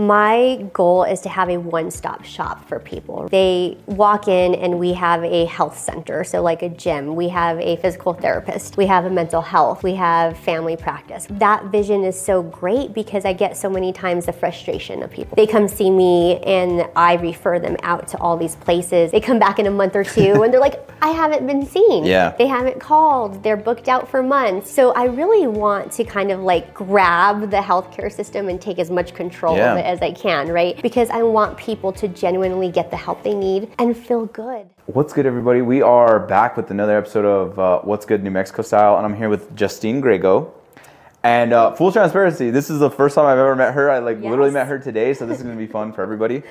My goal is to have a one-stop shop for people. They walk in and we have a health center, so like a gym. We have a physical therapist. We have a mental health. We have family practice. That vision is so great because I get so many times the frustration of people. They come see me and I refer them out to all these places. They come back in a month or two and they're like, I haven't been seen. Yeah. They haven't called. They're booked out for months. So I really want to kind of like grab the healthcare system and take as much control of it as I can, right? Because I want people to genuinely get the help they need and feel good. What's good, everybody? We are back with another episode of What's Good New Mexico Style, and I'm here with Justine Griego. And full transparency, this is the first time I've ever met her. I literally met her today, so this is gonna be fun for everybody.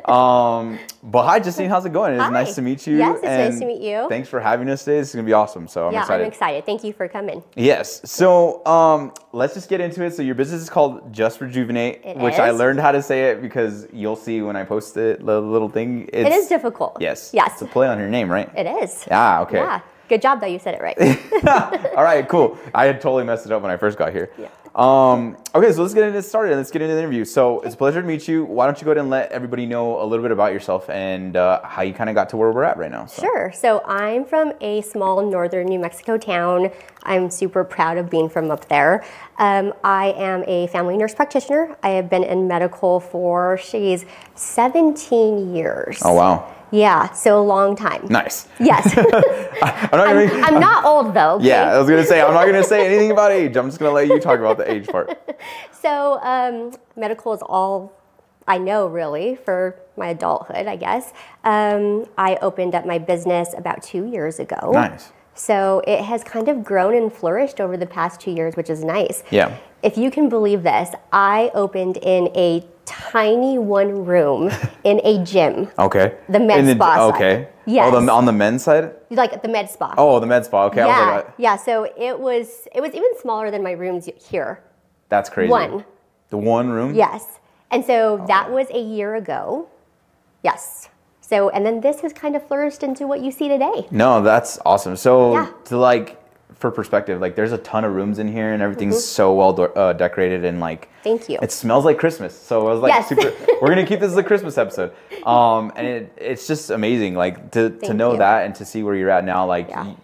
But hi, Justine, how's it going? It's nice to meet you. Yes, it's nice to meet you. Thanks for having us today. This is gonna be awesome. So I'm excited. I'm excited. Thank you for coming. Yes. So let's just get into it. So your business is called Just Rejuvenate, which I learned how to say it because you'll see when I post it, the little thing. It is difficult. Yes. Yes. It's a play on your name, right? It is. Ah, okay. Yeah. Good job though, you said it right. All right, cool. I had totally messed it up when I first got here. Yeah. Okay, so let's get into started. Let's get into the interview. So it's a pleasure to meet you. Why don't you go ahead and let everybody know a little bit about yourself and how you kind of got to where we're at right now. So. Sure. So I'm from a small northern New Mexico town. I'm super proud of being from up there. I am a family nurse practitioner. I have been in medical for, 17 years. Oh, wow. Yeah, so a long time. Nice. Yes. I'm not old though. Okay? Yeah, I was gonna say, I'm not gonna say anything about age. I'm just gonna let you talk about the age part. So medical is all I know really for my adulthood, I guess. I opened up my business about 2 years ago. Nice. So it has kind of grown and flourished over the past 2 years, which is nice. Yeah. If you can believe this, I opened in a tiny one room in a gym. Okay. The med spa side. Okay. Yes. Oh, on the men's side? Like the med spa. Oh, the med spa. Okay. Yeah. I was like, yeah. So it was even smaller than my rooms here. That's crazy. One. The one room? Yes. And so that was a year ago. Yes. So, and then this has kind of flourished into what you see today. No, that's awesome. So to for perspective, there's a ton of rooms in here and everything's so well decorated and Thank you. It smells like Christmas. So I was super, we're going to keep this as a Christmas episode. And it's just amazing, to know that and to see where you're at now,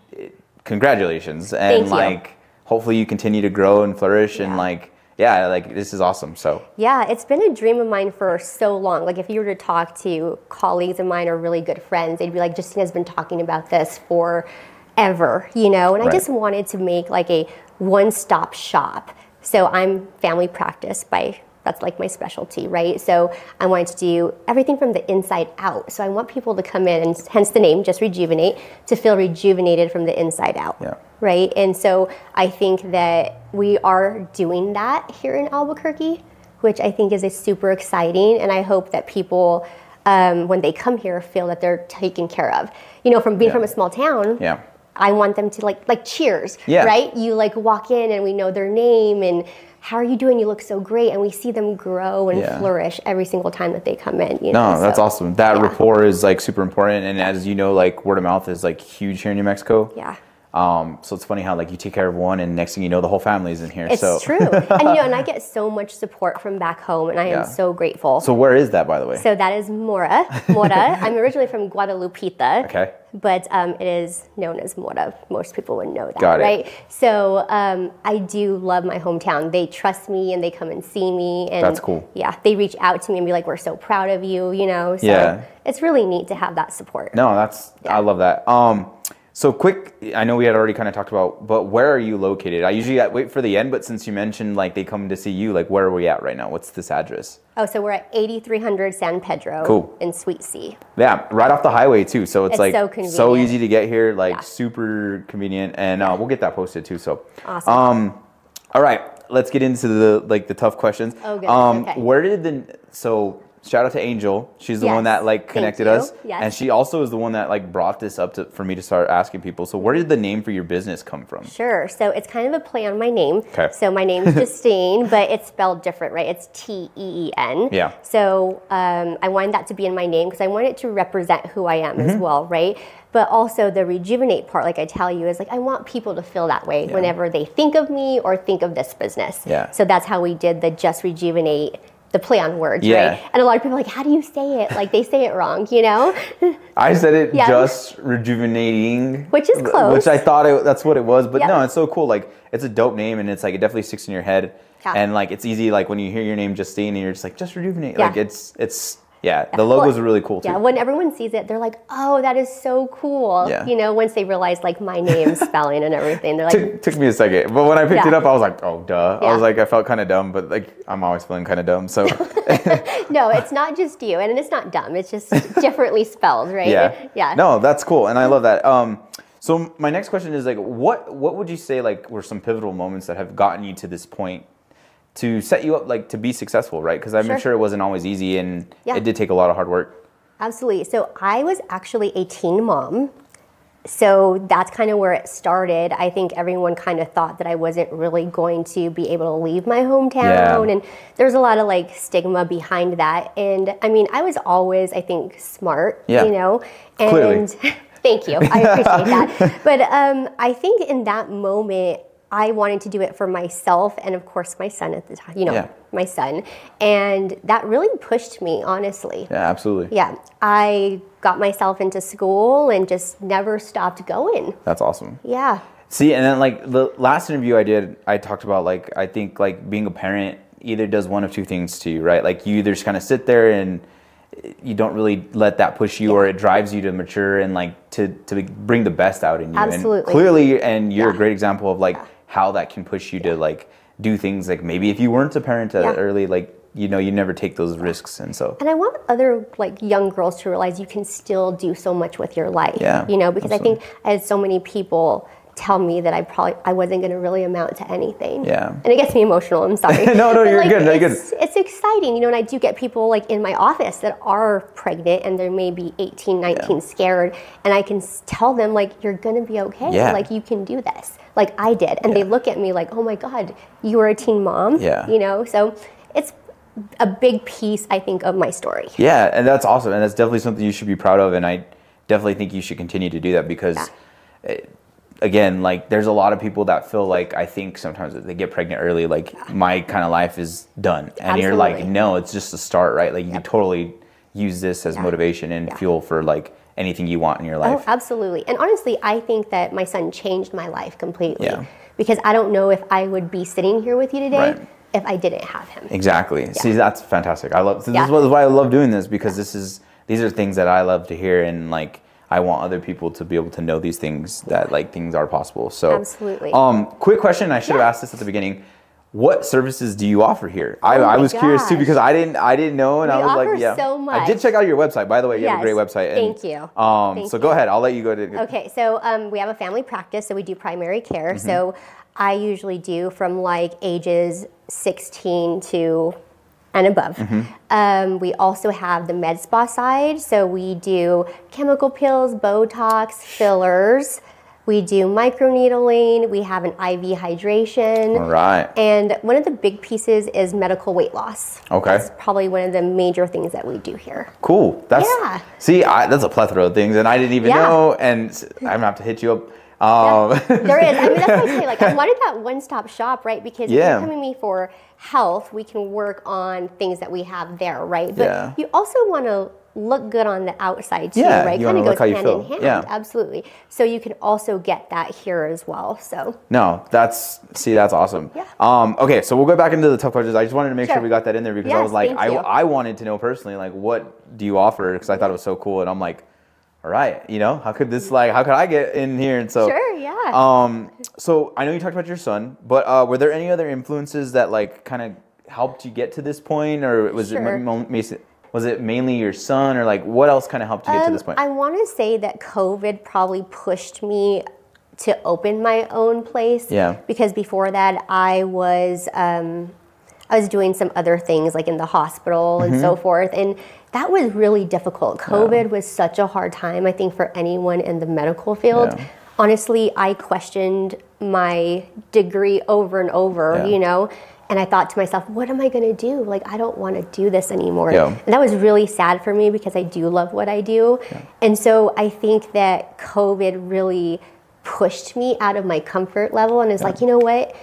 congratulations. And hopefully you continue to grow and flourish and this is awesome. So yeah, it's been a dream of mine for so long. If you were to talk to colleagues of mine or really good friends, they'd be like, Justine has been talking about this forever, and I just wanted to make a one-stop shop. So I'm family practice that's my specialty, right? So I wanted to do everything from the inside out. So I want people to come in, and hence the name, Just Rejuvenate, to feel rejuvenated from the inside out. Yeah. Right? And so I think that we are doing that here in Albuquerque, which I think is super exciting. And I hope that people, when they come here, feel that they're taken care of. From being from a small town, I want them to like cheers, right? You walk in and we know their name and how are you doing? You look so great. And we see them grow and flourish every single time that they come in. No, that's awesome. That rapport is super important. And as you know, word of mouth is huge here in New Mexico. Yeah. So it's funny how you take care of one and next thing you know, the whole family's in here. It's true. And and I get so much support from back home and I am so grateful. So where is that, by the way? So that is Mora. I'm originally from Guadalupita. Okay. But it is known as Mora. Most people would know that, Got it. right? So I do love my hometown. They trust me and they come and see me. And that's cool. Yeah, they reach out to me and be like, we're so proud of you, So it's really neat to have that support. No, I love that. So quick, I know we had already kind of talked about, but where are you located? I usually wait for the end, but since you mentioned they come to see you, where are we at right now? What's this address? Oh, so we're at 8300 San Pedro in Sweet Sea. Yeah, right off the highway too. So it's so convenient. So easy to get here, super convenient, and we'll get that posted too. So awesome. All right, let's get into the tough questions. Oh, good. Okay. Where did shout out to Angel. She's the one that connected us. Yes. And she also is the one that brought this up for me to start asking people. So where did the name for your business come from? Sure. So it's kind of a play on my name. Okay. So my name is Justine, but it's spelled different, right? It's T-E-E-N. Yeah. So I wanted that to be in my name because I wanted to represent who I am as well, right? But also the rejuvenate part, like I tell you, is I want people to feel that way whenever they think of me or think of this business. Yeah. So that's how we did the Just Rejuvenate the play on words, Yeah. right? And a lot of people are like, how do you say it? Like they say it wrong, you know? I said it just rejuvenating. Which is close. Which I thought that's what it was. But no, it's so cool. Like it's a dope name and it's like, it definitely sticks in your head. Yeah. And like, it's easy. Like when you hear your name Justine and you're just like, just rejuvenate. Yeah. Like the logos are really cool too. Yeah, when everyone sees it, they're like, oh, that is so cool. Yeah. You know, once they realize like my name spelling and everything, they're like. Took me a second. But when I picked it up, I was like, oh, duh. I was like, I felt kind of dumb, but like, I'm always feeling kind of dumb. So. No, it's not just you. And it's not dumb. It's just differently spelled, right? Yeah. No, that's cool. And I love that. So my next question is like, what would you say like were some pivotal moments that have gotten you to this point to set you up like to be successful, right? Because I'm sure it wasn't always easy and it did take a lot of hard work. Absolutely. So I was actually a teen mom. So that's kind of where it started. I think everyone kind of thought that I wasn't really going to be able to leave my hometown. And there's a lot of like stigma behind that. And I mean, I was always, I think, smart, you know, and clearly. Thank you. I appreciate that. But I think in that moment, I wanted to do it for myself and of course my son at the time, you know, my son. And that really pushed me, honestly. Yeah, absolutely. Yeah. I got myself into school and just never stopped going. That's awesome. Yeah. See, and then like the last interview I did, I talked about like, I think like being a parent either does one of two things to you, right? Like you either just kind of sit there and you don't really let that push you or it drives you to mature and like to bring the best out in you. Absolutely. And clearly, and you're a great example of like how that can push you to like do things like maybe if you weren't a parent at early, like, you know, you never take those risks. And so. And I want other like young girls to realize you can still do so much with your life, you know, because I think I had so many people tell me that I wasn't going to really amount to anything. Yeah. And it gets me emotional. I'm sorry. No, you're like, good. It's exciting, you know, and I do get people like in my office that are pregnant and they're maybe 18, 19 scared. And I can tell them like, you're going to be okay. Yeah. Like you can do this. Like I did. And they look at me like, oh my God, you were a teen mom. Yeah. You know, so it's a big piece, I think, of my story. Yeah. And that's awesome. And that's definitely something you should be proud of. And I definitely think you should continue to do that because again, like there's a lot of people that feel like I think sometimes that they get pregnant early, like my kind of life is done. And you're like, no, it's just a start, right? Like you can totally use this as motivation and fuel for like anything you want in your life. Oh, absolutely. And honestly, I think that my son changed my life completely because I don't know if I would be sitting here with you today if I didn't have him. Exactly. See, that's fantastic. I love, this is why I love doing this because these are things that I love to hear and like, I want other people to be able to know these things that like things are possible. So absolutely. Quick question. I should have asked this at the beginning. What services do you offer here? I was curious too because I didn't know and I was like, so much. I did check out your website, by the way. You have a great website. And, thank you. So go ahead. I'll let you go to. Okay. So we have a family practice, so we do primary care. So I usually do from like ages 16 to and above. We also have the med spa side. So we do chemical pills, Botox, fillers. We do microneedling. We have an IV hydration. All right. And one of the big pieces is medical weight loss. Okay. That's probably one of the major things that we do here. Cool. See, that's a plethora of things and I didn't even know. And I'm going to have to hit you up. There is. I mean, that's why I say, like, I wanted that one-stop shop, right? Because if you're coming to me for health, we can work on things that we have there, right? But you also want to look good on the outside too, right? Kind of goes hand in hand. Absolutely. So you can also get that here as well. So no, that's awesome. Okay, so we'll go back into the tough questions. I just wanted to make sure we got that in there because I was like, I wanted to know personally, like, what do you offer? Because I thought it was so cool, and I'm like, all right, you know, how could I get in here? And so, so I know you talked about your son, but were there any other influences that like kind of helped you get to this point, or was it mainly your son, or like what else kind of helped you get to this point? I want to say that COVID probably pushed me to open my own place. Because before that, I was doing some other things like in the hospital and so forth, and that was really difficult. COVID was such a hard time, I think, for anyone in the medical field. Honestly, I questioned my degree over and over, you know, and I thought to myself, what am I going to do? Like, I don't want to do this anymore. And that was really sad for me because I do love what I do. And so I think that COVID really pushed me out of my comfort level and is like, you know what?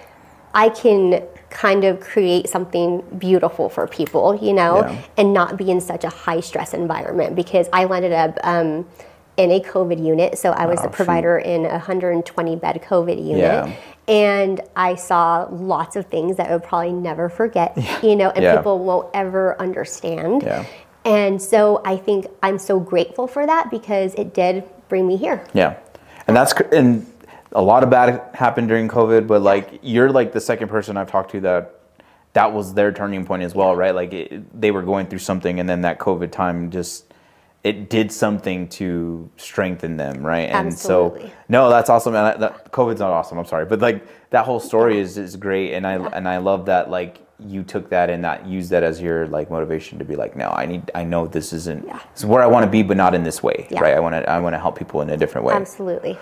I can kind of create something beautiful for people, you know, and not be in such a high stress environment, because I landed up in a COVID unit. So I was the provider in a 120 bed COVID unit. And I saw lots of things that I would probably never forget, you know, and people won't ever understand. And so I think I'm so grateful for that, because it did bring me here. And a lot of bad happened during COVID, but like you're like the second person I've talked to that was their turning point as well, right? Like they were going through something, and then that COVID time it did something to strengthen them, right? And so, no, that's awesome. And COVID's not awesome, I'm sorry, but like that whole story is great, and I love that like you took that and used that as your like motivation to be like, no, I know this isn't this is where I want to be, but not in this way, right? I want to help people in a different way. Absolutely.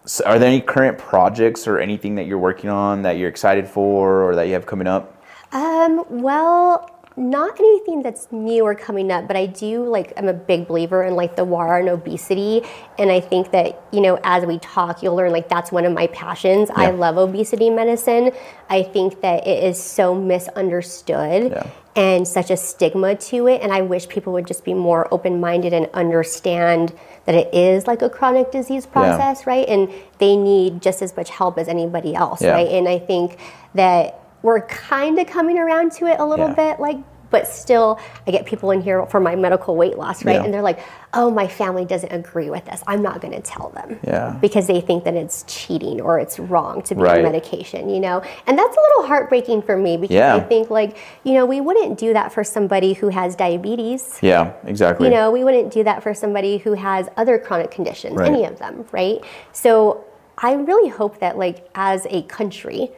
So are there any current projects or anything that you're working on that you're excited for or that you have coming up? Well, not anything that's new or coming up, but I do like, I'm a big believer in like the War On Obesity. And I think that, you know, as we talk, you'll learn like that's one of my passions. I love obesity medicine. I think that it is so misunderstood and such a stigma to it. And I wish people would just be more open-minded and understand that it is like a chronic disease process, right? And they need just as much help as anybody else, right? And I think that we're kind of coming around to it a little bit, like, but still, I get people in here for my medical weight loss, right? And they're like, oh, my family doesn't agree with this. I'm not going to tell them because they think that it's cheating or it's wrong to be on medication, you know? And that's a little heartbreaking for me, because I think like, you know, we wouldn't do that for somebody who has diabetes. Yeah, exactly. You know, we wouldn't do that for somebody who has other chronic conditions, any of them, right? So I really hope that like as a country,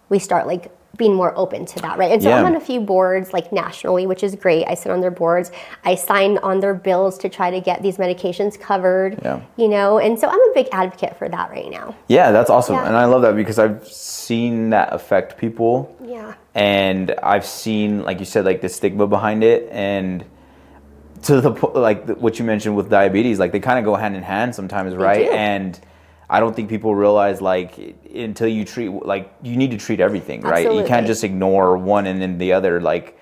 we start like being more open to that, right? And so I'm on a few boards like nationally, which is great. I sit on their boards. I sign on their bills to try to get these medications covered, you know? And so I'm a big advocate for that right now. Yeah, that's awesome. And I love that, because I've seen that affect people. And I've seen, like you said, like the stigma behind it. And to the like what you mentioned with diabetes, like they kind of go hand in hand sometimes, right? And I don't think people realize like until you treat, like you need to treat everything, right? You can't just ignore one and then the other, like.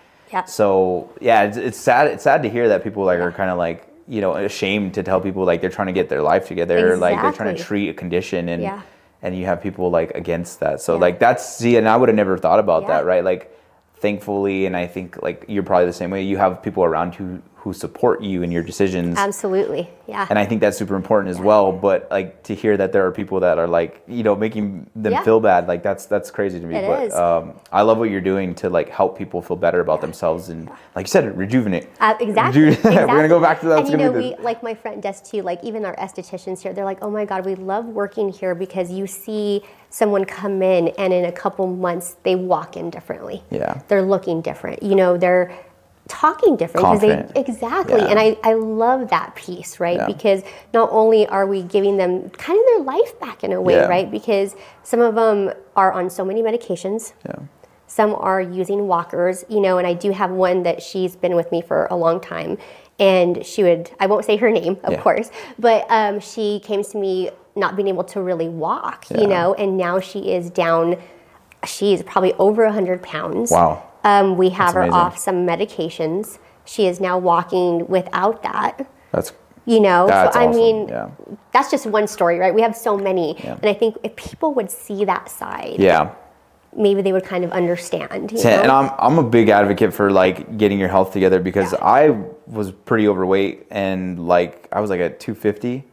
So it's sad. It's sad to hear that people like are kind of like, you know, ashamed to tell people like they're trying to get their life together, like they're trying to treat a condition, and you have people like against that. So like and I would have never thought about that, right? Like thankfully, and I think like you're probably the same way, you have people around who support you in your decisions. Absolutely, And I think that's super important as well. But like to hear that there are people that are like, you know, making them feel bad, like that's crazy to me. But I love what you're doing to like help people feel better about themselves, and like you said, rejuvenate. Exactly. We're gonna go back to that. And you know, we like my friend does too. Like even our estheticians here, they're like, oh my God, we love working here, because you see someone come in and in a couple months they walk in differently. They're looking different. You know, they're talking different, because and I love that piece, right? Because not only are we giving them kind of their life back in a way, right? Because some of them are on so many medications. Some are using walkers, you know, and I do have one that she's been with me for a long time, and I won't say her name, of course, but she came to me not being able to really walk, you know, and now she is down, she's probably over 100 pounds. Wow. We have her off some medications. She is now walking without that. That's, you know, that's so I awesome. mean, that's just one story, right? We have so many. And I think if people would see that side, maybe they would kind of understand. You know? And I'm a big advocate for like getting your health together, because I was pretty overweight, and like I was like at 250.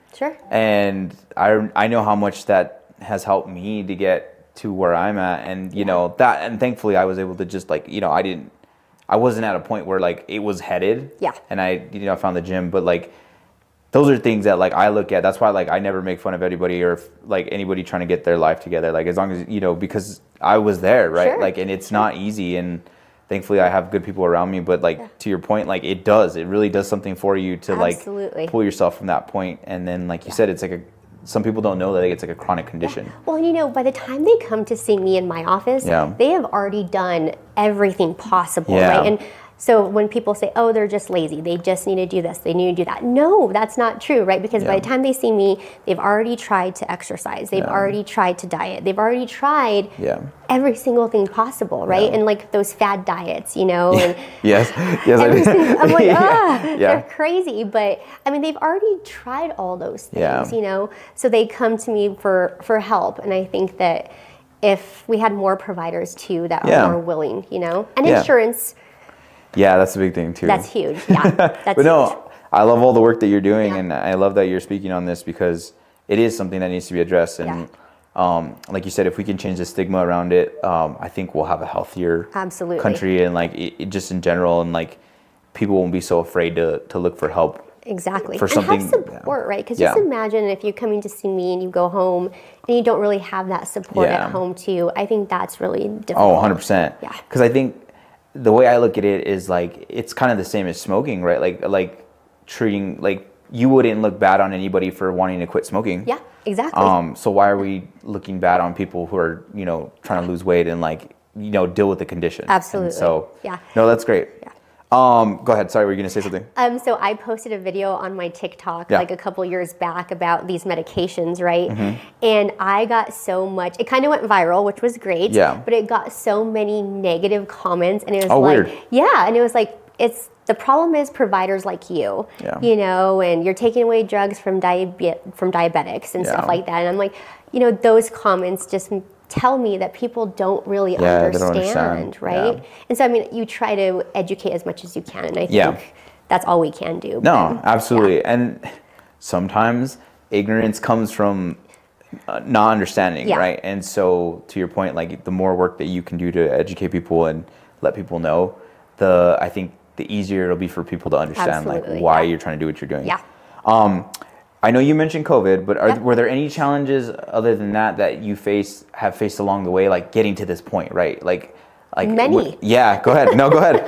And I know how much that has helped me to get to where I'm at, and you know that, and thankfully I was able to just like, you know, I wasn't at a point where like it was headed, and I found the gym, but like those are things that like I look at. That's why like I never make fun of anybody or like anybody trying to get their life together, like as long as, you know, because I was there, right? Like, and it's not easy, and thankfully I have good people around me, but like to your point, like it really does something for you to like pull yourself from that point, and then like you said, it's like some people don't know that it's like a chronic condition. Well, you know, by the time they come to see me in my office, they have already done everything possible, right? And So when people say, oh, they're just lazy, they just need to do this, they need to do that. No, that's not true, right? Because by the time they see me, they've already tried to exercise. They've already tried to diet. They've already tried every single thing possible, right? And like those fad diets, you know? And yes. I'm like, they're crazy. But I mean, they've already tried all those things, you know? So they come to me for help. And I think that if we had more providers too that are more willing, you know? And insurance. Yeah, that's a big thing too. That's huge. Yeah, that's but no, I love all the work that you're doing, and I love that you're speaking on this because it is something that needs to be addressed. And like you said, if we can change the stigma around it, I think we'll have a healthier country, and like it just in general, and like people won't be so afraid to look for help. Exactly. For something, and have support, right? Because just imagine if you're coming to see me and you go home and you don't really have that support at home too. I think that's really difficult. Oh, 100%. Yeah. Because I think the way I look at it is like it's kind of the same as smoking, right? Like treating, like you wouldn't look bad on anybody for wanting to quit smoking. Yeah, exactly. So why are we looking bad on people who are, you know, trying to lose weight and like, you know, deal with the condition? Absolutely. And so no, that's great. Yeah. Go ahead. Sorry, were you going to say something? So I posted a video on my TikTok like a couple years back about these medications, right? And I got so much, it kind of went viral, which was great. Yeah. But it got so many negative comments, and it was weird. And it was like, the problem is providers like you, you know, and you're taking away drugs from diabetics and stuff like that. And I'm like, you know, those comments just tell me that people don't really understand, right? And so, I mean, you try to educate as much as you can, and I think that's all we can do. No, absolutely. And sometimes ignorance comes from not understanding, right? And so, to your point, like the more work that you can do to educate people and let people know, I think the easier it'll be for people to understand like why you're trying to do what you're doing. Yeah. I know you mentioned COVID, but were there any challenges other than that you have faced along the way, like getting to this point, right? Like many. Go ahead. No, go ahead.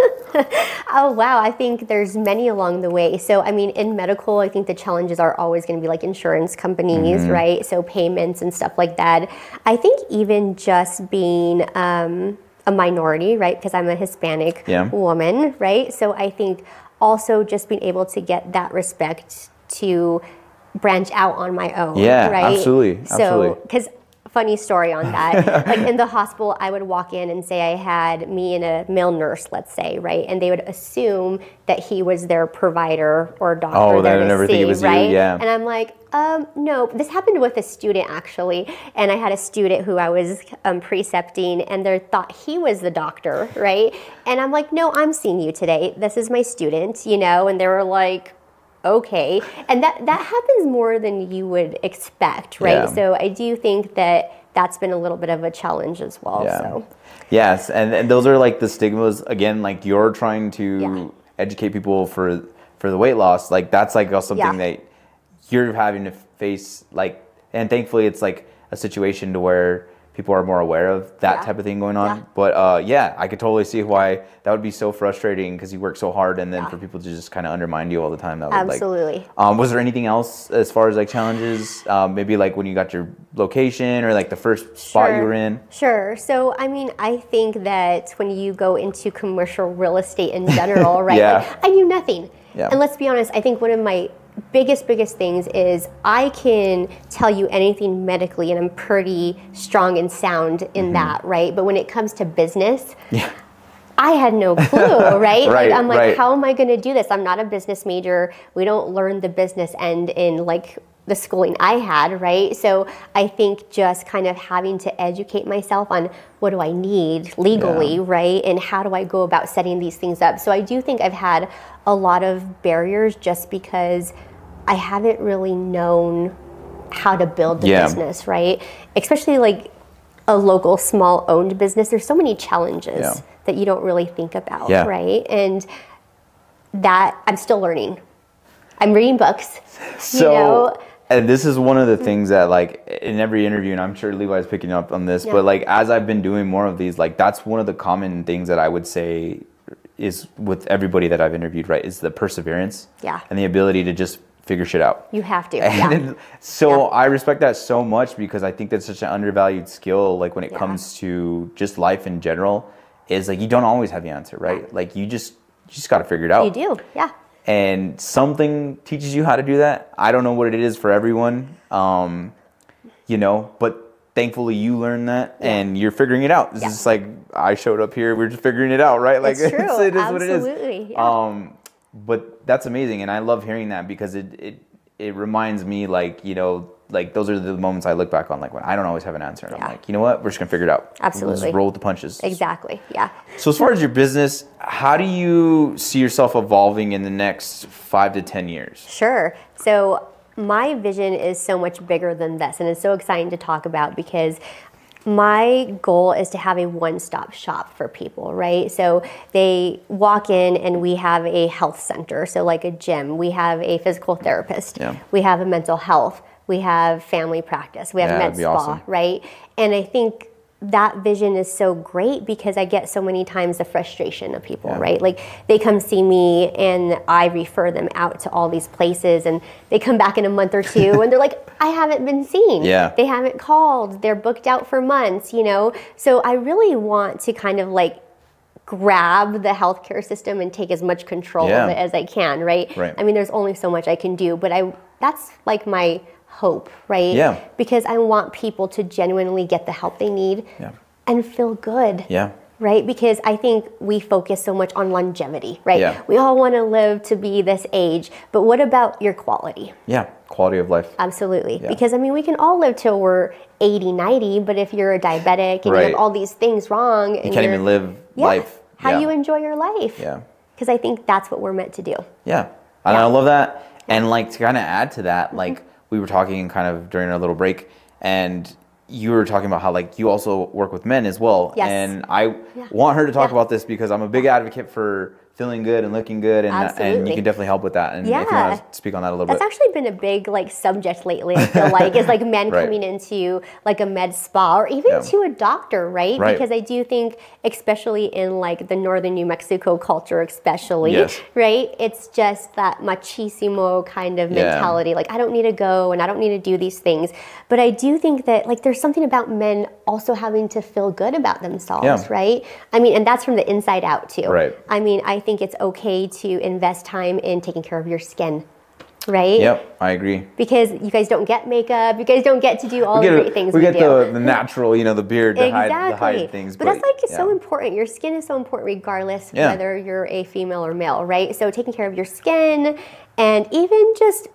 Oh, wow. I think there's many along the way. So, I mean, in medical, I think the challenges are always going to be like insurance companies, right? So payments and stuff like that. I think even just being a minority, right? Because I'm a Hispanic woman, right? So I think also just being able to get that respect to branch out on my own, right? Absolutely. So, because funny story on that, like in the hospital, I would walk in and say I had me and a male nurse, let's say, right? And they would assume that he was their provider or doctor. Oh, they would never think it was right? you, yeah. And I'm like, no, this happened with a student actually. And I had a student who I was precepting, and they thought he was the doctor, right? And I'm like, no, I'm seeing you today. This is my student, you know? And they were like, okay. And that happens more than you would expect, right? Yeah. So I do think that that's been a little bit of a challenge as well. Yeah. So. Yes, and those are like the stigmas, again, like you're trying to educate people for the weight loss. Like that's like something that you're having to face, like, and thankfully it's like a situation to where people are more aware of that type of thing going on. Yeah. But I could totally see why that would be so frustrating because you work so hard, and then for people to just kind of undermine you all the time. That would, absolutely. Was there anything else as far as like challenges? Maybe like when you got your location or like the first spot you were in? Sure. So, I mean, I think that when you go into commercial real estate in general, right? Like, I knew nothing. Yeah. And let's be honest, I think one of my biggest things is I can tell you anything medically, and I'm pretty strong and sound in that, right? But when it comes to business, I had no clue, right? Like, I'm like, how am I going to do this? I'm not a business major. We don't learn the business end in like the schooling I had, right? So I think just kind of having to educate myself on what do I need legally, right? And how do I go about setting these things up? So I do think I've had a lot of barriers just because I haven't really known how to build the business, right? Especially like a local small owned business. There's so many challenges that you don't really think about, right? And that I'm still learning. I'm reading books, you know? And this is one of the things that like in every interview, and I'm sure Levi's picking up on this, but like as I've been doing more of these, like that's one of the common things that I would say is with everybody that I've interviewed, right, is the perseverance and the ability to just figure shit out. You have to. And so I respect that so much because I think that's such an undervalued skill, like when it comes to just life in general, is like you don't always have the answer, right? Like you just just got to figure it out. You do, yeah. And something teaches you how to do that. I don't know what it is for everyone, you know, but thankfully you learned that and you're figuring it out. This is like, I showed up here, we're just figuring it out, right? Like, it's true. it is Absolutely. what it is. Yeah. But that's amazing. And I love hearing that because it reminds me, like, you know, like those are the moments I look back on, like when I don't always have an answer. And I'm like, you know what? We're just going to figure it out. Absolutely. We'll just roll with the punches. Exactly. Yeah. So as far as your business, how do you see yourself evolving in the next 5 to 10 years? Sure. So my vision is so much bigger than this, and it's so exciting to talk about because my goal is to have a one-stop shop for people, right? So they walk in and we have a health center, so like a gym. We have a physical therapist. Yeah. We have a mental health. We have family practice. We have med spa, awesome. Right? And I think that vision is so great because I get so many times the frustration of people, right? Like they come see me and I refer them out to all these places and they come back in a month or two and they're like, I haven't been seen. Yeah. They haven't called. They're booked out for months, you know? So I really want to kind of like grab the healthcare system and take as much control of it as I can, right? I mean, there's only so much I can do, but that's like my hope, right? Yeah. Because I want people to genuinely get the help they need and feel good. Yeah. Right? Because I think we focus so much on longevity, right? Yeah. We all want to live to be this age, but what about your quality? Yeah. Quality of life. Absolutely. Yeah. Because I mean, we can all live till we're 80, 90, but if you're a diabetic and you have all these things wrong, you can't even live life. How do you enjoy your life? Yeah. Because I think that's what we're meant to do. Yeah. And I love that. And like to kind of add to that, like we were talking kind of during our little break, and you were talking about how like you also work with men as well. Yes. And I want her to talk about this because I'm a big advocate for feeling good and looking good, and you can definitely help with that. And if you want to speak on that a little bit. That's actually been a big like subject lately, I feel like, is like men coming into like a med spa or even to a doctor, right? Because I do think, especially in like the northern New Mexico culture especially, right? It's just that machismo kind of mentality. Like, I don't need to go and I don't need to do these things. But I do think that like there's something about men also having to feel good about themselves, right? I mean, and that's from the inside out too. Right. I mean, I think it's okay to invest time in taking care of your skin, right? Yep, I agree. Because you guys don't get makeup, you guys don't get to do all the great things we do. We get the natural, you know, the beard to hide things. But that's like so important. Your skin is so important regardless whether you're a female or male, right? So taking care of your skin and even just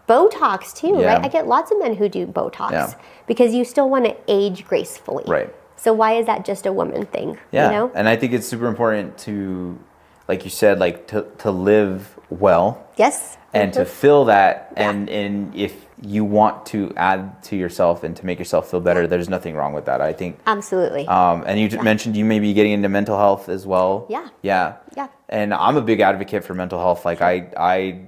Botox too, right? I get lots of men who do Botox because you still want to age gracefully. Right. So why is that just a woman thing? Yeah, you know? And I think it's super important to, like you said, like to live well. Yes. And to feel that, and if you want to add to yourself and to make yourself feel better, there's nothing wrong with that, I think. Absolutely. And you mentioned you may be getting into mental health as well. Yeah. Yeah. Yeah. And I'm a big advocate for mental health. Like I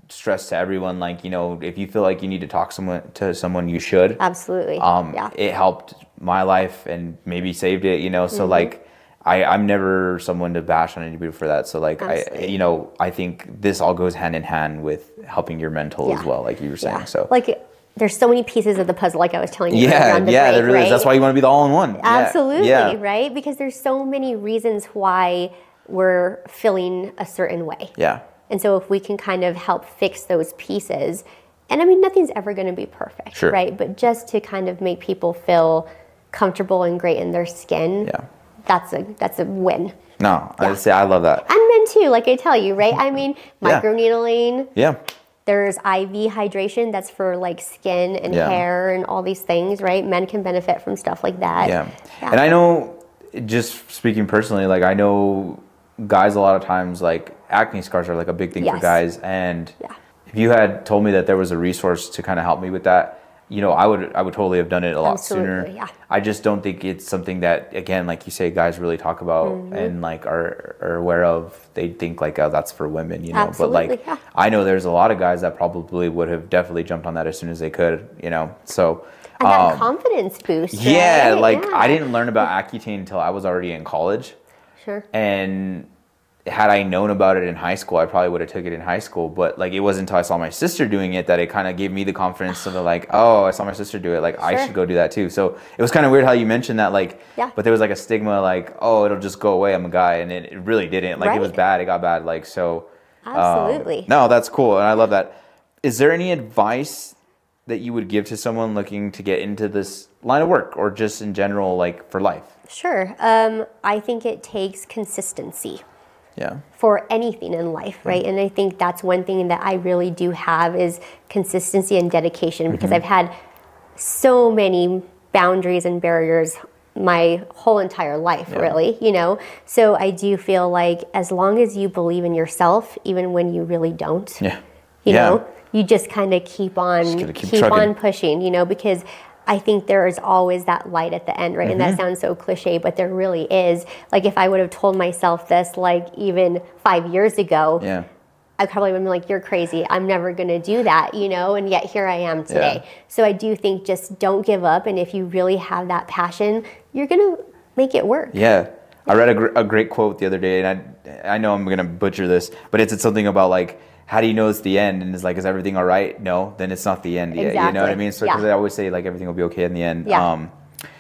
stress to everyone, like, you know, if you feel like you need to talk to someone, you should. Absolutely. It helped my life and maybe saved it, you know. So like I'm never someone to bash on anybody for that. So like I think this all goes hand in hand with helping your mental as well, like you were saying. So like there's so many pieces of the puzzle, like I was telling you. There really is. That's why you want to be the all-in-one. Absolutely, right? Because there's so many reasons why we're feeling a certain way. Yeah. And so if we can kind of help fix those pieces, and I mean, nothing's ever going to be perfect, right? But just to kind of make people feel comfortable and great in their skin, that's a win. No, I say I love that. And men too, like I tell you, right? I mean, microneedling. Yeah. There's IV hydration that's for like skin and hair and all these things, right? Men can benefit from stuff like that. Yeah. And I know, just speaking personally, like I know guys a lot of times, like acne scars are like a big thing for guys, and if you had told me that there was a resource to kind of help me with that, you know, I would totally have done it a lot sooner. Yeah. I just don't think it's something that, again, like you say, guys really talk about and like are aware of. They think like, oh, that's for women, you know. Absolutely, but like I know there's a lot of guys that probably would have definitely jumped on that as soon as they could, you know. So and that confidence boost. Right? I didn't learn about Accutane until I was already in college. Sure. And had I known about it in high school, I probably would have took it in high school. But like, it wasn't until I saw my sister doing it that it kind of gave me the confidence of like, oh, I saw my sister do it. Like, I should go do that too. So it was kind of weird how you mentioned that, like, but there was like a stigma, like, oh, it'll just go away. I'm a guy. And it really didn't. Like, it was bad. It got bad. Like, so. Absolutely. No, that's cool. And I love that. Is there any advice that you would give to someone looking to get into this line of work, or just in general, like for life? Sure. I think it takes consistency. Yeah. For anything in life, right? And I think that's one thing that I really do have is consistency and dedication, because I've had so many boundaries and barriers my whole entire life, really, you know? So I do feel like as long as you believe in yourself, even when you really don't, you know, you just kind of keep on pushing, you know, because I think there is always that light at the end, right? And that sounds so cliche, but there really is. Like, if I would have told myself this, like, even 5 years ago, I probably would have been like, you're crazy. I'm never going to do that, you know? And yet here I am today. So I do think just don't give up. And if you really have that passion, you're going to make it work. Yeah. I read a great quote the other day, and I know I'm going to butcher this, but it's something about like, how do you know it's the end? And it's like, is everything all right? No, then it's not the end yet. You know what I mean? So because I always say like everything will be okay in the end.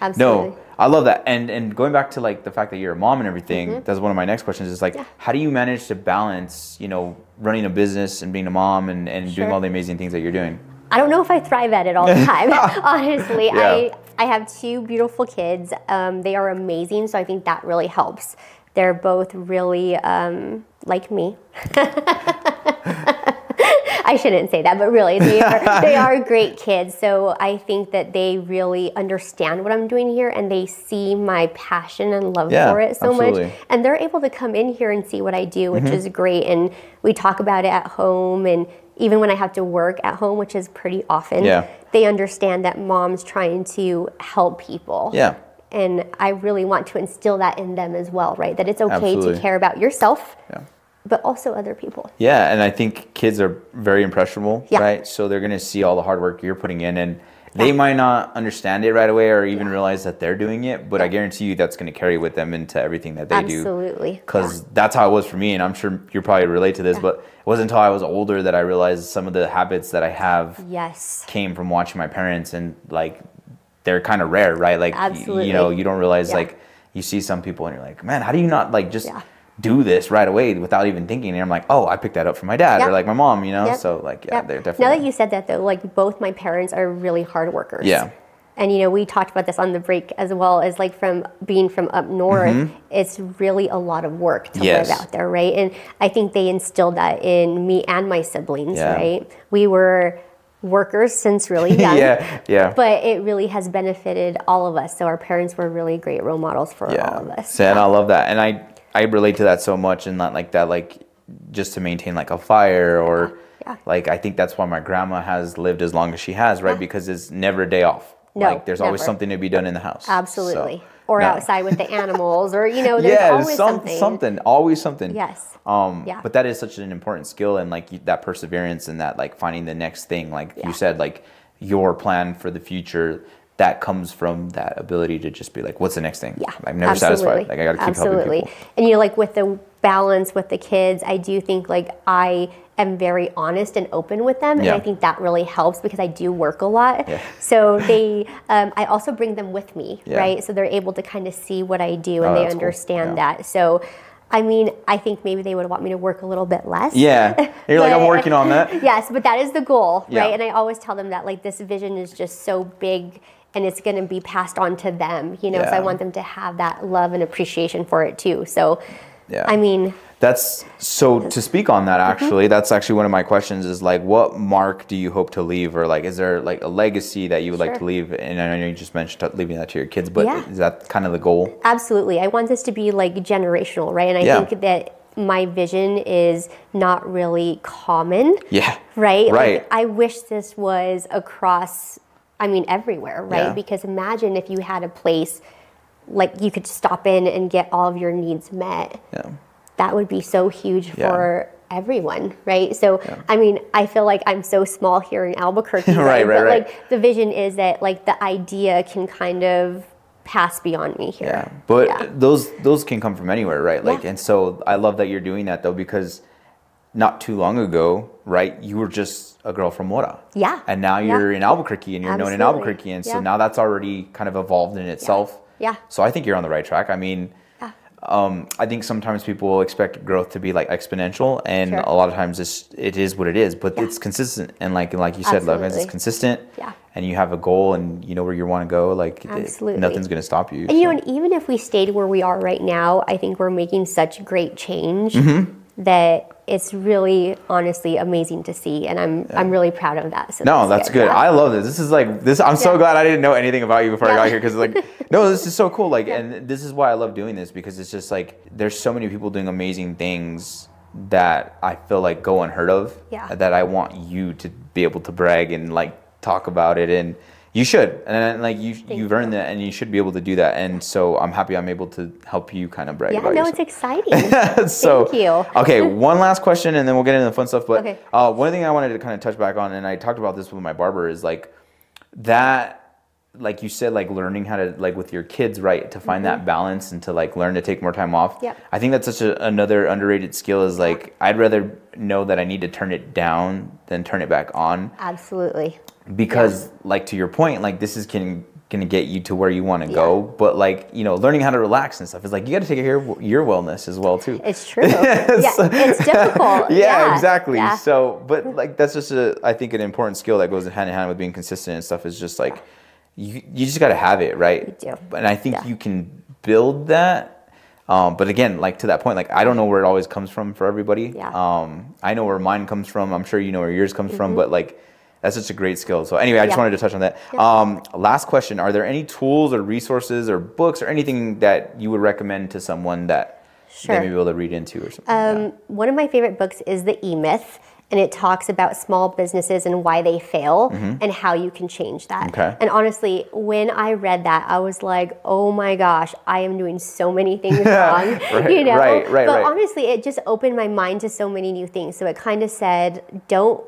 Absolutely. No, I love that. And going back to like the fact that you're a mom and everything, that's one of my next questions is like, how do you manage to balance, you know, running a business and being a mom and doing all the amazing things that you're doing? I don't know if I thrive at it all the time, honestly. I have 2 beautiful kids. They are amazing, so I think that really helps. They're both really like me. I shouldn't say that, but really, they are great kids. So I think that they really understand what I'm doing here, and they see my passion and love for it so much. And they're able to come in here and see what I do, which is great. And we talk about it at home, and even when I have to work at home, which is pretty often, they understand that mom's trying to help people. And I really want to instill that in them as well, right? That it's okay to care about yourself, but also other people. Yeah, and I think kids are very impressionable, right? So they're going to see all the hard work you're putting in, and they might not understand it right away or even realize that they're doing it, but I guarantee you that's going to carry with them into everything that they do. Absolutely. Because that's how it was for me, and I'm sure you probably relate to this, but it wasn't until I was older that I realized some of the habits that I have came from watching my parents, and like, they're kind of rare, right? Like, you know, you don't realize, like, you see some people and you're like, man, how do you not like just do this right away without even thinking? And I'm like, oh, I picked that up from my dad or like my mom, you know? So like, they're definitely. Now that you said that though, like both my parents are really hard workers. And, you know, we talked about this on the break as well, as like from being from up north, it's really a lot of work to live out there, right? And I think they instilled that in me and my siblings, right? We were workers since really young. But it really has benefited all of us. So our parents were really great role models for all of us. And I love that. And I relate to that so much, and not like that, like just to maintain like a fire or like, I think that's why my grandma has lived as long as she has, right? Because it's never a day off. Like there's always something to be done in the house. Absolutely. So, or outside with the animals, or, you know, there's always something. Always something. But that is such an important skill, and like that perseverance and that like finding the next thing, like you said, like your plan for the future, that comes from that ability to just be like, what's the next thing? I'm never satisfied. Like, I got to keep helping people. And, you know, like with the balance with the kids, I do think like I am very honest and open with them, and I think that really helps because I do work a lot. So they, I also bring them with me, right? So they're able to kind of see what I do, and they understand that. So, I mean, I think maybe they would want me to work a little bit less. You're like, I'm working on that. Yes, but that is the goal, right? And I always tell them that like this vision is just so big, and it's going to be passed on to them, you know, so I want them to have that love and appreciation for it too. So, I mean, that's so to speak on that, actually, that's actually one of my questions is like, what mark do you hope to leave, or like, is there like a legacy that you would like to leave? And I know you just mentioned leaving that to your kids, but is that kind of the goal? Absolutely. I want this to be like generational, right? And I think that my vision is not really common. Right? Like, I wish this was across, I mean, everywhere, right? Because imagine if you had a place like you could stop in and get all of your needs met. That would be so huge for everyone, right? So, I mean, I feel like I'm so small here in Albuquerque, but like the vision is that like the idea can kind of pass beyond me here. Yeah, but those can come from anywhere, right? Like, and so I love that you're doing that though, because not too long ago, right, you were just a girl from Mora. Yeah. And now you're in Albuquerque, and you're known in Albuquerque, and so now that's already kind of evolved in itself. Yeah. So I think you're on the right track. I mean, I think sometimes people expect growth to be like exponential, and a lot of times it is what it is, but it's consistent. And like you said, love is consistent. Yeah. And you have a goal, and you know where you want to go. Like nothing's going to stop you. And you know, and even if we stayed where we are right now, I think we're making such great change that it's really, honestly, amazing to see, and I'm really proud of that. So that's good. I love this. This is like this. I'm so glad I didn't know anything about you before I got here, because like, no, this is so cool. Like, and this is why I love doing this, because it's just like there's so many people doing amazing things that I feel like go unheard of. Yeah. That I want you to be able to brag and like talk about it, and you should, and like you've earned that, and you should be able to do that. And so I'm happy I'm able to help you kind of brag about yourself. It's exciting. So, thank you. Okay, one last question, and then we'll get into the fun stuff. But one thing I wanted to kind of touch back on, and I talked about this with my barber, is like that, like you said, like learning how to, like with your kids, right, to find that balance and to like learn to take more time off. Yeah. I think that's such another underrated skill, is like I'd rather know that I need to turn it down than turn it back on. Absolutely. Because like to your point, like this is going to get you to where you want to go, but like, you know, learning how to relax and stuff is like, you got to take care of your wellness as well too. It's true. It's difficult. Exactly. Yeah. So, but like that's just I think an important skill that goes hand in hand with being consistent and stuff, is just like you just got to have it, right? You do. And I think you can build that. But again, like to that point, like I don't know where it always comes from for everybody. Yeah. I know where mine comes from. I'm sure you know where yours comes from, but like that's such a great skill. So anyway, I just wanted to touch on that. Last question. Are there any tools or resources or books or anything that you would recommend to someone that they may be able to read into or something? One of my favorite books is The E-Myth, and it talks about small businesses and why they fail and how you can change that. Okay. And honestly, when I read that, I was like, oh my gosh, I am doing so many things wrong. You know? But honestly, it just opened my mind to so many new things. So it kind of said, don't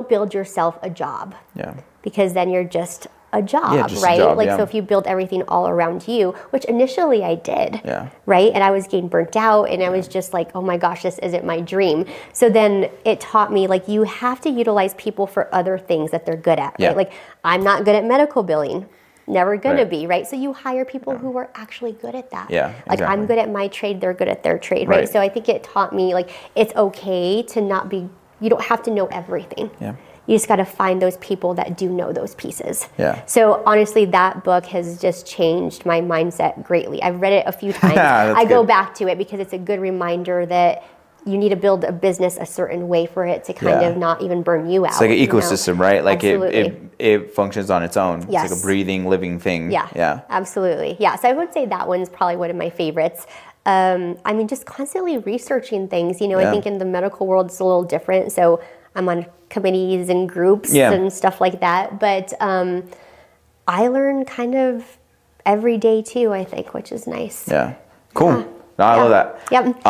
build yourself a job. Yeah. Because then you're just a job, right? So if you build everything all around you, which initially I did, right? And I was getting burnt out, and I was just like, oh my gosh, this isn't my dream. So then it taught me, like, you have to utilize people for other things that they're good at, right? Like, I'm not good at medical billing. Never gonna be, right? So you hire people who are actually good at that. Yeah, like I'm good at my trade, they're good at their trade, right? So I think it taught me, like, it's okay to not be, you don't have to know everything. Yeah. You just got to find those people that do know those pieces. Yeah. So honestly, that book has just changed my mindset greatly. I've read it a few times. I go back to it because it's a good reminder that you need to build a business a certain way for it to kind of not even burn you out. It's like an ecosystem, right? Like it functions on its own. Yes. It's like a breathing, living thing. Yeah. Yeah. Absolutely. Yeah. So I would say that one's probably one of my favorites. I mean, just constantly researching things. You know, I think in the medical world it's a little different. So I'm on committees and groups and stuff like that. But I learn kind of every day too, I think, which is nice. Yeah. Cool. Yeah. No, I love that. Yep.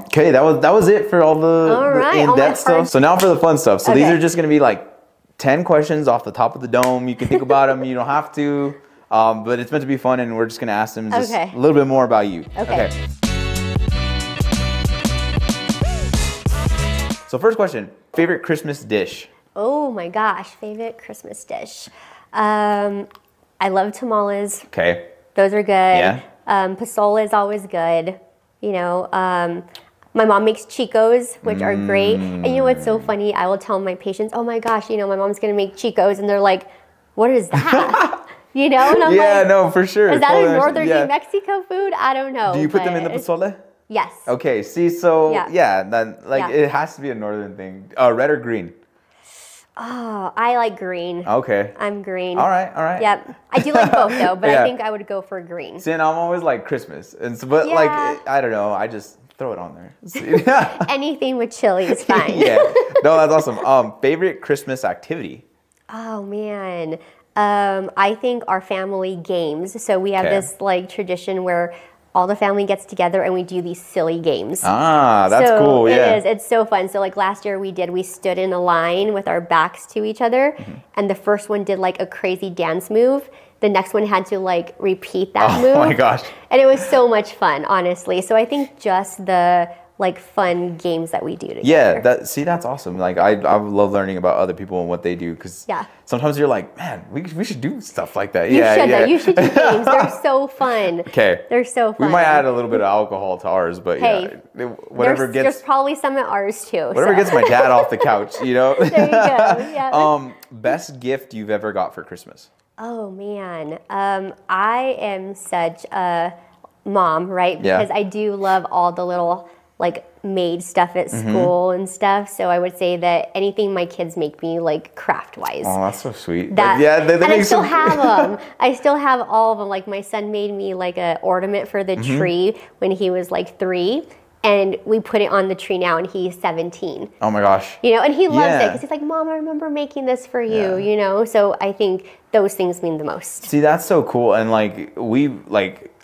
Okay, that was it for all the in-depth stuff. So now for the fun stuff. So these are just going to be like 10 questions off the top of the dome. You can think about them. You don't have to. But it's meant to be fun, and we're just going to ask them just a little bit more about you. Okay. So first question, favorite Christmas dish? Oh my gosh, favorite Christmas dish. I love tamales. Okay. Those are good. Yeah. Pozole is always good. You know, my mom makes Chicos, which are great. And you know what's so funny? I will tell my patients, oh my gosh, you know, my mom's going to make Chicos. And they're like, what is that? You know? And I'm like, no, for sure. Is that a northern New Mexico food? I don't know. Do you put them in the pozole? Yes. Okay, see, so, then, like, it has to be a northern thing. Red or green? Oh, I like green. Okay. I'm green. All right. Yep. I do like both, though, but I think I would go for green. See, and I'm always like Christmas. And so, but, like, I don't know, I just throw it on there. Anything with chili is fine. No, that's awesome. Favorite Christmas activity? Oh, man. I think our family games. So we have this, like, tradition where all the family gets together and we do these silly games. That's cool. Yeah. It is. It's so fun. So like last year we stood in a line with our backs to each other, and the first one did like a crazy dance move. the next one had to like repeat that move. Oh my gosh. And it was so much fun, honestly. So I think just the like fun games that we do together. Yeah, that's awesome. Like I love learning about other people and what they do, because sometimes you're like, man, we should do stuff like that. You should do games. They're so fun. Okay. They're so fun. We might add a little bit of alcohol to ours, but there's probably some at ours too. Whatever gets my dad off the couch, you know? There you go. Yeah. Best gift you've ever got for Christmas? Oh man, I am such a mom, right? Because I do love all the little like made stuff at school and stuff. So I would say that anything my kids make me like craft wise. Oh, that's so sweet. They and I still have them. I still have all of them. Like my son made me like a ornament for the tree when he was like 3. And we put it on the tree now, and he's 17. Oh my gosh. You know, and he loves it because he's like, Mom, I remember making this for you, you know? So I think those things mean the most. See, that's so cool. And like,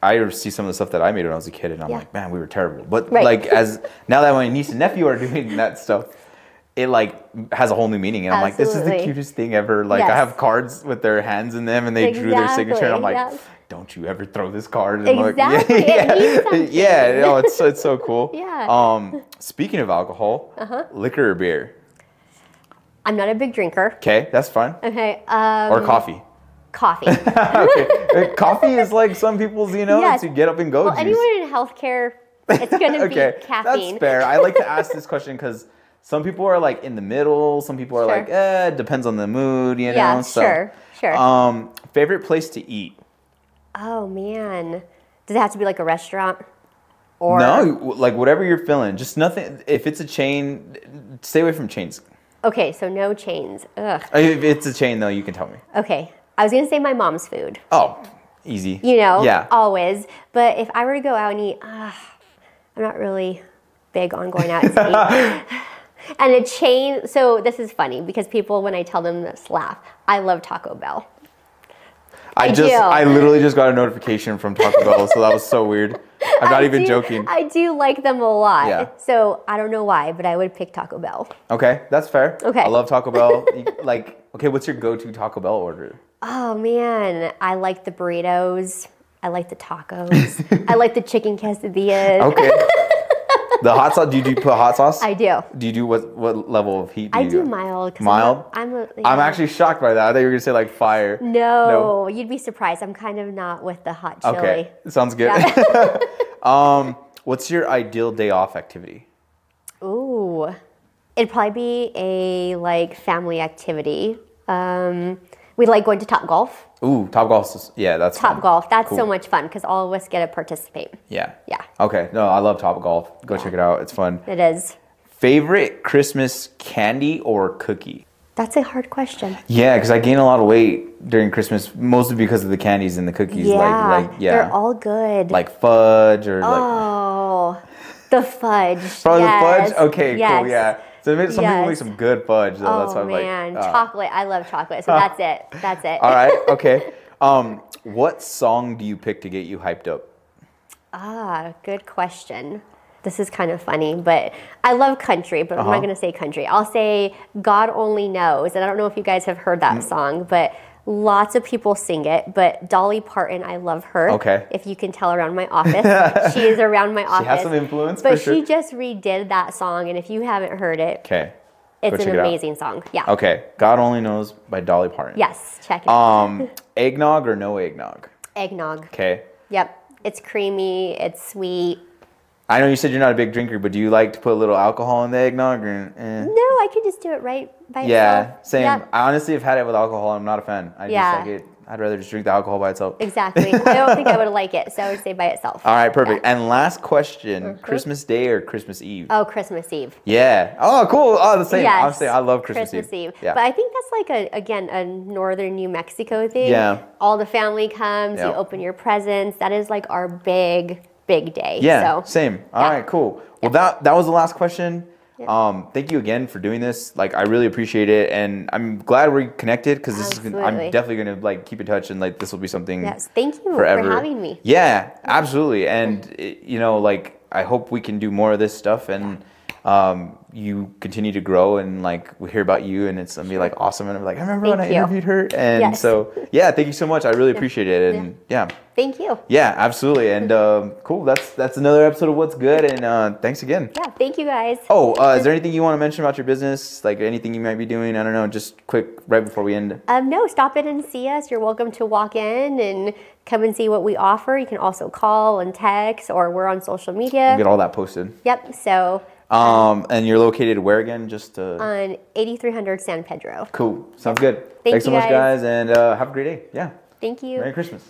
I see some of the stuff that I made when I was a kid, and I'm like, man, we were terrible. But like, now that my niece and nephew are doing that stuff, it like has a whole new meaning. And I'm like, this is the cutest thing ever. Like, I have cards with their hands in them, and they drew their signature. And I'm like, don't you ever throw this card. And exactly. No, it's so cool. Yeah. Speaking of alcohol, liquor or beer? I'm not a big drinker. Okay, that's fine. Okay. Or coffee? Coffee. Okay. Coffee is like some people's, to get up and go juice. Anyone in healthcare, it's going to be caffeine. That's fair. I like to ask this question because some people are like in the middle. Some people are like, depends on the mood, you know? Yeah, so, sure. Favorite place to eat? Oh, man. Does it have to be like a restaurant? Or no, like whatever you're feeling. Just nothing. If it's a chain, stay away from chains. Okay, so no chains. Ugh. If it's a chain, though, you can tell me. Okay. I was going to say my mom's food. Oh, easy. You know, always. But if I were to go out and eat, I'm not really big on going out to eat. And a chain, so this is funny because people, when I tell them this, laugh. I love Taco Bell. I literally just got a notification from Taco Bell, so that was so weird. I'm not even joking. I do like them a lot. Yeah. So I don't know why, but I would pick Taco Bell. Okay, that's fair. Okay. I love Taco Bell. Okay, what's your go-to Taco Bell order? Oh man, I like the burritos. I like the tacos. I like the chicken quesadillas. Okay. The hot sauce, do you put hot sauce? I do. Do you do what level of heat do you do mild. Mild? I'm actually shocked by that. I thought you were going to say like fire. No, you'd be surprised. I'm kind of not with the hot chili. Okay, sounds good. Yeah. What's your ideal day off activity? Ooh, it'd probably be a like family activity. We like going to Top Golf. Ooh, Top Golf. That's Top fun. Golf. That's so much fun because all of us get to participate. Yeah. Yeah. Okay. No, I love Top Golf. Go check it out. It's fun. It is. Favorite Christmas candy or cookie? That's a hard question. Yeah, because I gain a lot of weight during Christmas, mostly because of the candies and the cookies. Yeah, they're all good. Like fudge or the fudge. Probably the fudge? Okay, cool, yeah. So some people make some good fudge, though. That's why I'm man, chocolate. I love chocolate, so that's it. That's it. All right, okay. What song do you pick to get you hyped up? Good question. This is kind of funny, but I love country, but I'm not going to say country. I'll say God Only Knows, and I don't know if you guys have heard that song, but lots of people sing it, but Dolly Parton, I love her. Okay. If you can tell around my office. She is around my office. She has some influence, but for sure. she just redid that song, and if you haven't heard it, it's an amazing song. Yeah. Okay. God Only Knows by Dolly Parton. Yes, check it. Eggnog or no eggnog? Eggnog. Okay. Yep. It's creamy, it's sweet. I know you said you're not a big drinker, but do you like to put a little alcohol in the eggnog? Or, No, I could just do it right by itself. Yeah, same. Yep. I honestly have had it with alcohol. I'm not a fan. I just like it. I'd rather just drink the alcohol by itself. Exactly. I don't think I would like it, so I would say by itself. All right, perfect. Yeah. And last question, Christmas Day or Christmas Eve? Oh, Christmas Eve. Yeah. Oh, cool. Oh, the same. Yes. I'm saying I love Christmas Eve. Yeah. But I think that's like, a northern New Mexico thing. Yeah. All the family comes, you open your presents. That is like our big day. Yeah, same. All right, cool. Well, that was the last question. Yeah. Thank you again for doing this. Like, I really appreciate it, and I'm glad we're connected because I'm definitely gonna like keep in touch, and like this will be something. Yes, thank you forever. for having me. Yeah, absolutely, and like I hope we can do more of this stuff, and you continue to grow, and like we hear about you, and it's gonna be like awesome, and I'm like, I remember when I interviewed her, and so yeah, thank you so much. I really appreciate it, and yeah. Thank you. Yeah, absolutely, and cool. That's another episode of What's Good, and thanks again. Yeah, thank you guys. Oh, is there anything you want to mention about your business? Like anything you might be doing? I don't know. Just quick, right before we end. No, stop in and see us. You're welcome to walk in and come and see what we offer. You can also call and text, or we're on social media. We'll get all that posted. Yep. So. And you're located where again? Just on 8300 San Pedro. Cool. Sounds good. Thanks so much, guys, and have a great day. Yeah. Thank you. Merry Christmas.